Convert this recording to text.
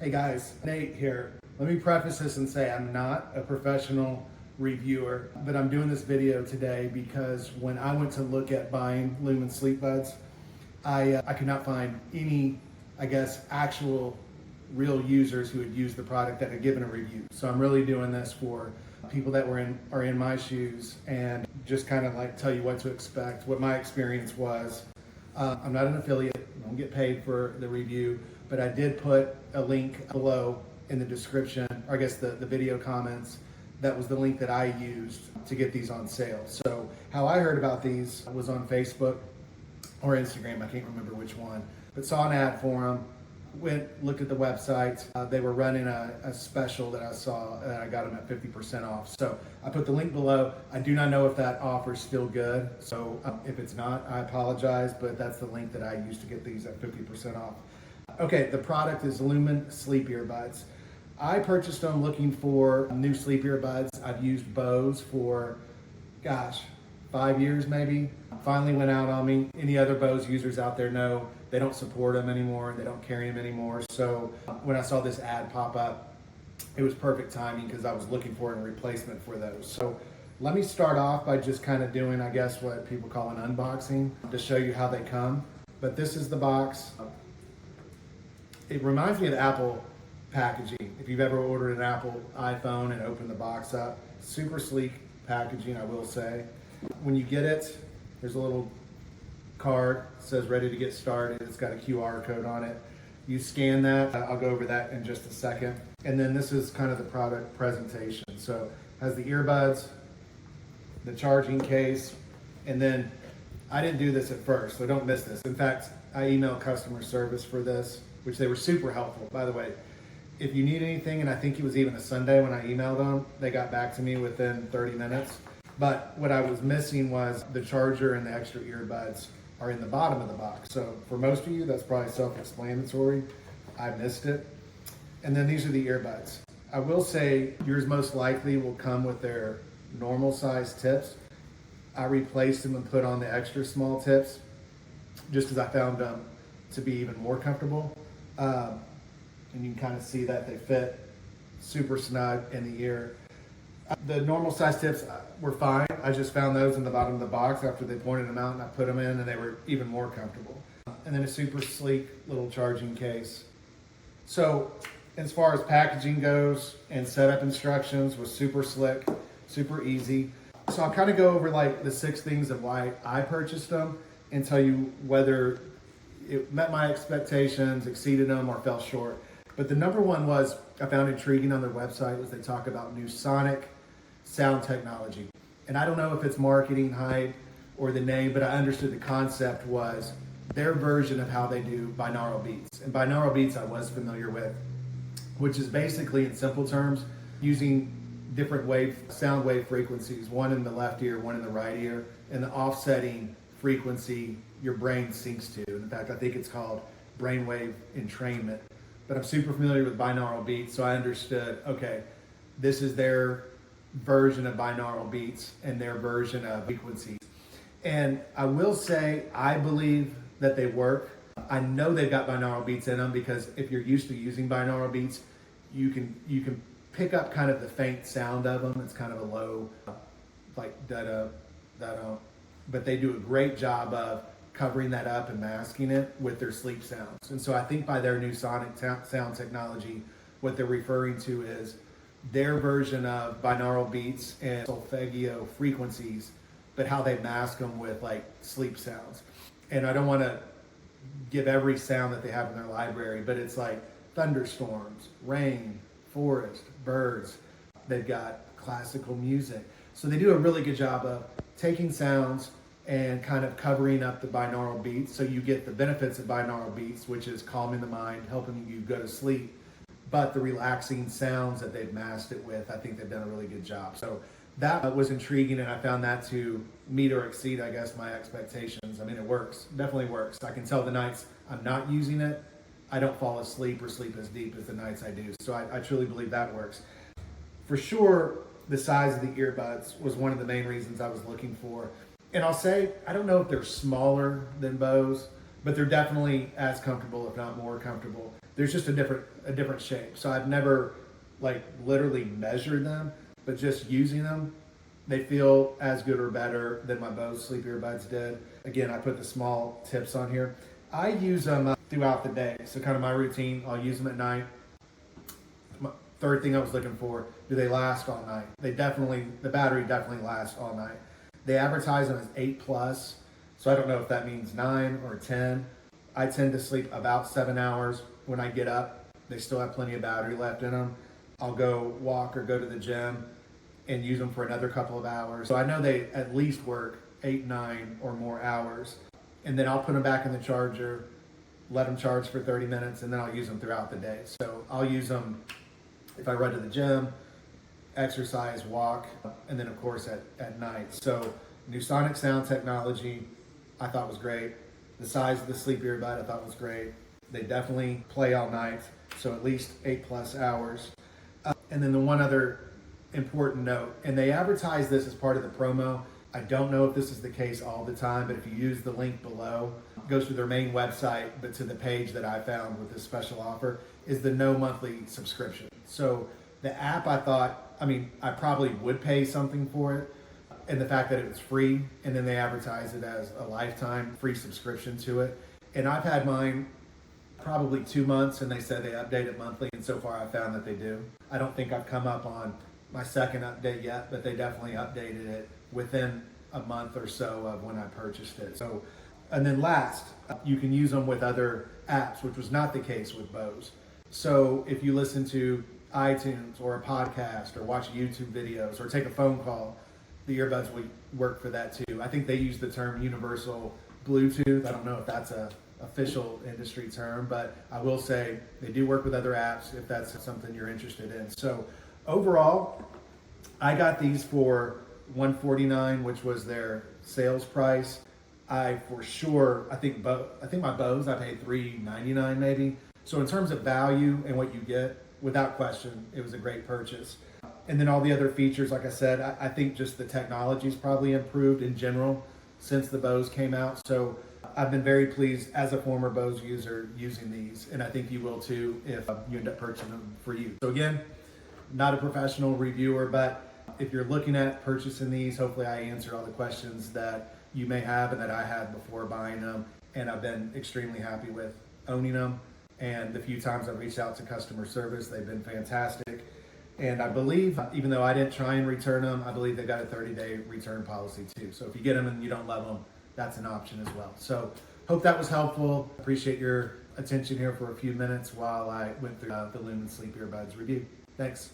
Hey guys, Nate here. Let me preface this and say I'm not a professional reviewer, but I'm doing this video today because when I went to look at buying Luumun Sleep Buds, I could not find any, actual real users who had used the product that had given a review. So I'm really doing this for people that are in my shoes and just kind of like tell you what to expect, what my experience was. I'm not an affiliate, I don't get paid for the review, but I did put a link below in the description, or I guess the video comments. That was the link that I used to get these on sale. So how I heard about these was on Facebook or Instagram, I can't remember which one, but saw an ad for them, looked at the website. They were running a special that I saw, and I got them at 50% off. So I put the link below. I do not know if that offer is still good. So if it's not, I apologize, but that's the link that I used to get these at 50% off. Okay, the product is Luumun Sleep Earbuds. I purchased them looking for new sleep earbuds. I've used Bose for, 5 years maybe. Finally went out on me. Any other Bose users out there know they don't support them anymore. They don't carry them anymore. So when I saw this ad pop up, it was perfect timing because I was looking for a replacement for those. So let me start off by just kind of doing, what people call an unboxing to show you how they come. But this is the box. It reminds me of Apple packaging. If you've ever ordered an Apple iPhone and opened the box up, super sleek packaging, I will say. When you get it, there's a little card, it says ready to get started. It's got a QR code on it. You scan that, I'll go over that in just a second. And then this is kind of the product presentation. So it has the earbuds, the charging case, and then I didn't do this at first, so don't miss this. In fact, I emailed customer service for this, which they were super helpful. By the way, if you need anything, and I think it was even a Sunday when I emailed them, they got back to me within 30 minutes. But what I was missing was the charger and the extra earbuds are in the bottom of the box. So for most of you, that's probably self-explanatory. I missed it. And then these are the earbuds. I will say yours most likely will come with their normal size tips. I replaced them and put on the extra small tips just because I found them to be even more comfortable. And you can kind of see that they fit super snug in the ear. The normal size tips were fine. I just found those in the bottom of the box after they pointed them out and I put them in and they were even more comfortable. And then a super sleek little charging case. So as far as packaging goes and setup instructions was super slick, super easy. So I'll kind of go over like the 6 things of why I purchased them and tell you whether it met my expectations, exceeded them, or fell short. But the number one was I found intriguing on their website was they talk about new sonic sound technology. And I don't know if it's marketing hype or the name, but I understood the concept was their version of how they do binaural beats. And binaural beats I was familiar with, which is basically in simple terms, using different sound wave frequencies, one in the left ear, one in the right ear, and the offsetting frequency your brain syncs to. In fact, I think it's called brainwave entrainment. But I'm super familiar with binaural beats, so I understood, okay, this is their version of binaural beats and their version of frequencies. And I will say, I believe that they work. I know they've got binaural beats in them because if you're used to using binaural beats, you can pick up kind of the faint sound of them. It's kind of a low, like da-da, da-da. But they do a great job of covering that up and masking it with their sleep sounds. And so I think by their new sonic sound technology, what they're referring to is their version of binaural beats and solfeggio frequencies, but how they mask them with like sleep sounds. And I don't want to give every sound that they have in their library, but it's like thunderstorms, rain, forest, birds. They've got classical music. So they do a really good job of taking sounds and kind of covering up the binaural beats so you get the benefits of binaural beats, which is calming the mind, helping you go to sleep. But the relaxing sounds that they've masked it with, I think they've done a really good job. So that was intriguing, and I found that to meet or exceed, my expectations. I mean, it works, definitely works. I can tell the nights I'm not using it, I don't fall asleep or sleep as deep as the nights I do. So I truly believe that works. For sure, the size of the earbuds was one of the main reasons I was looking for. And I'll say, I don't know if they're smaller than Bose, but they're definitely as comfortable, if not more comfortable. There's just a different shape. So I've never like literally measured them, but just using them, they feel as good or better than my Bose Sleep Earbuds did. Again, I put the small tips on here. I use them throughout the day. So kind of my routine, I'll use them at night. Third thing I was looking for, do they last all night? The battery definitely lasts all night. They advertise them as 8+, so I don't know if that means 9 or 10. I tend to sleep about 7 hours. When I get up, they still have plenty of battery left in them. I'll go walk or go to the gym and use them for another couple of hours. So I know they at least work 8, 9 or more hours. And then I'll put them back in the charger, let them charge for 30 minutes, and then I'll use them throughout the day. So I'll use them if I run to the gym, exercise, walk, and then of course at night. So new sonic sound technology I thought was great. The size of the sleep earbud I thought was great. They definitely play all night, so at least 8+ hours. And then the one other important note, and they advertise this as part of the promo. I don't know if this is the case all the time, but if you use the link below, it goes to their main website, but to the page that I found with this special offer is the no monthly subscription. So the app, I probably would pay something for it, and the fact that it was free, and then they advertise it as a lifetime free subscription to it. And I've had mine probably 2 months, and they said they update it monthly, and so far I've found that they do. I don't think I've come up on my second update yet, but they definitely updated it within a month or so of when I purchased it. So, and then last, you can use them with other apps, which was not the case with Bose. So if you listen to iTunes or a podcast or watch YouTube videos or take a phone call, the earbuds will work for that too. I think they use the term universal Bluetooth. I don't know if that's a official industry term, but I will say they do work with other apps if that's something you're interested in. So overall, I got these for $149, which was their sales price. I think my Bose I paid $399 maybe. So in terms of value and what you get, without question, it was a great purchase. And then all the other features, like I said, I think just the technology's probably improved in general since the Bose came out. So I've been very pleased as a former Bose user using these, and I think you will too if you end up purchasing them for you. So again, not a professional reviewer, but if you're looking at purchasing these, hopefully I answered all the questions that you may have and that I had before buying them, and I've been extremely happy with owning them. And the few times I've reached out to customer service, they've been fantastic. And I believe, even though I didn't try and return them, I believe they've got a 30-day return policy too. So if you get them and you don't love them, that's an option as well. So hope that was helpful. Appreciate your attention here for a few minutes while I went through the Luumun Sleep Earbuds review. Thanks.